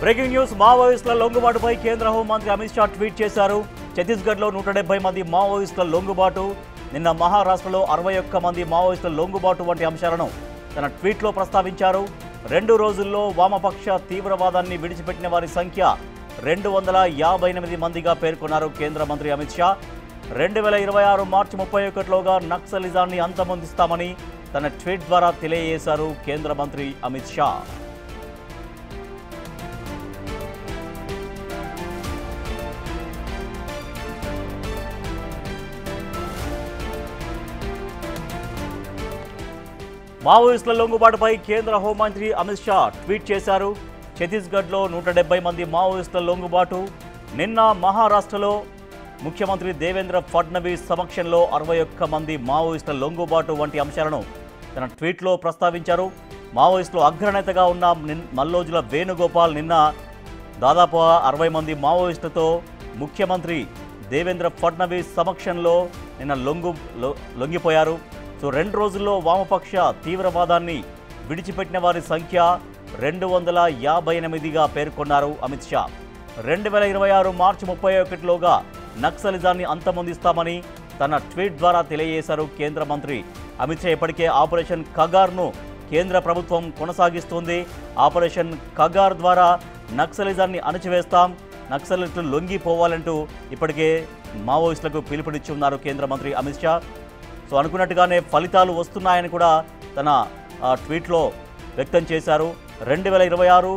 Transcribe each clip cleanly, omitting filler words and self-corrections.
Breaking news మావోయిస్టుల లొంగుబాటుపై కేంద్ర హోంమంత్రి అమిత్ షా ట్వీట్ చేశారు. ఛత్తీస్గఢ్లో 170 మంది మావోయిస్టుల లొంగుబాటు, నిన్న మహారాష్ట్రలో 61 మంది మావోయిస్టుల లొంగుబాటు వంటి అంశాలను తన ట్వీట్లో ప్రస్తావించారు. 2 రోజుల్లో వామపక్ష తీవ్రవాదాన్ని విడిచిపెట్టిన వారి సంఖ్య 258 మందిగా పేర్కొన్నారు కేంద్ర మంత్రి అమిత్ షా. 2026 మార్చి 31లోగా నక్సలిజాన్ని అంతమొందిస్తామని తన ట్వీట్ ద్వారా తెలియజేశారు కేంద్ర మంత్రి అమిత్ షా. మావోయిస్టుల లొంగుబాటుపై కేంద్ర హోంమంత్రి అమిత్ షా ట్వీట్ చేశారు. ఛత్తీస్గఢ్లో 170 మంది మావోయిస్టుల లొంగుబాటు, నిన్న మహారాష్ట్రలో ముఖ్యమంత్రి దేవేంద్ర ఫడ్నవీస్ సమక్షంలో 61 మంది మావోయిస్టుల లొంగుబాటు వంటి అంశాలను తన ట్వీట్లో ప్రస్తావించారు. మావోయిస్టులు అగ్రనేతగా ఉన్న మల్లోజుల వేణుగోపాల్ నిన్న దాదాపు 60 మంది మావోయిస్టులతో ముఖ్యమంత్రి దేవేంద్ర ఫడ్నవీస్ సమక్షంలో నిన్న లొంగిపోయారు. 2 రోజుల్లో వామపక్ష తీవ్రవాదాన్ని విడిచిపెట్టిన వారి సంఖ్య 258గా పేర్కొన్నారు అమిత్ షా. 2026 మార్చి 31లోగా నక్సలిజాన్ని అంతమొందిస్తామని తన ట్వీట్ ద్వారా తెలియజేశారు కేంద్ర మంత్రి అమిత్ షా. ఇప్పటికే ఆపరేషన్ కగార్ను కేంద్ర ప్రభుత్వం కొనసాగిస్తుంది. ఆపరేషన్ కగార్ ద్వారా నక్సలిజాన్ని అణచివేస్తాం, నక్సలిస్టులు లొంగిపోవాలంటూ ఇప్పటికే మావోయిస్టులకు పిలుపునిచ్చి ఉన్నారు కేంద్ర మంత్రి అమిత్ షా. అనుకున్నట్టుగానే ఫలితాలు వస్తున్నాయని కూడా తన ట్వీట్లో వ్యక్తం చేశారు. 2026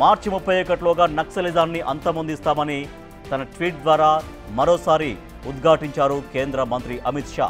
మార్చి 31లోగా నక్సలిజాన్ని అంతమొందిస్తామని తన ట్వీట్ ద్వారా మరోసారి ఉద్ఘాటించారు కేంద్ర మంత్రి అమిత్ షా.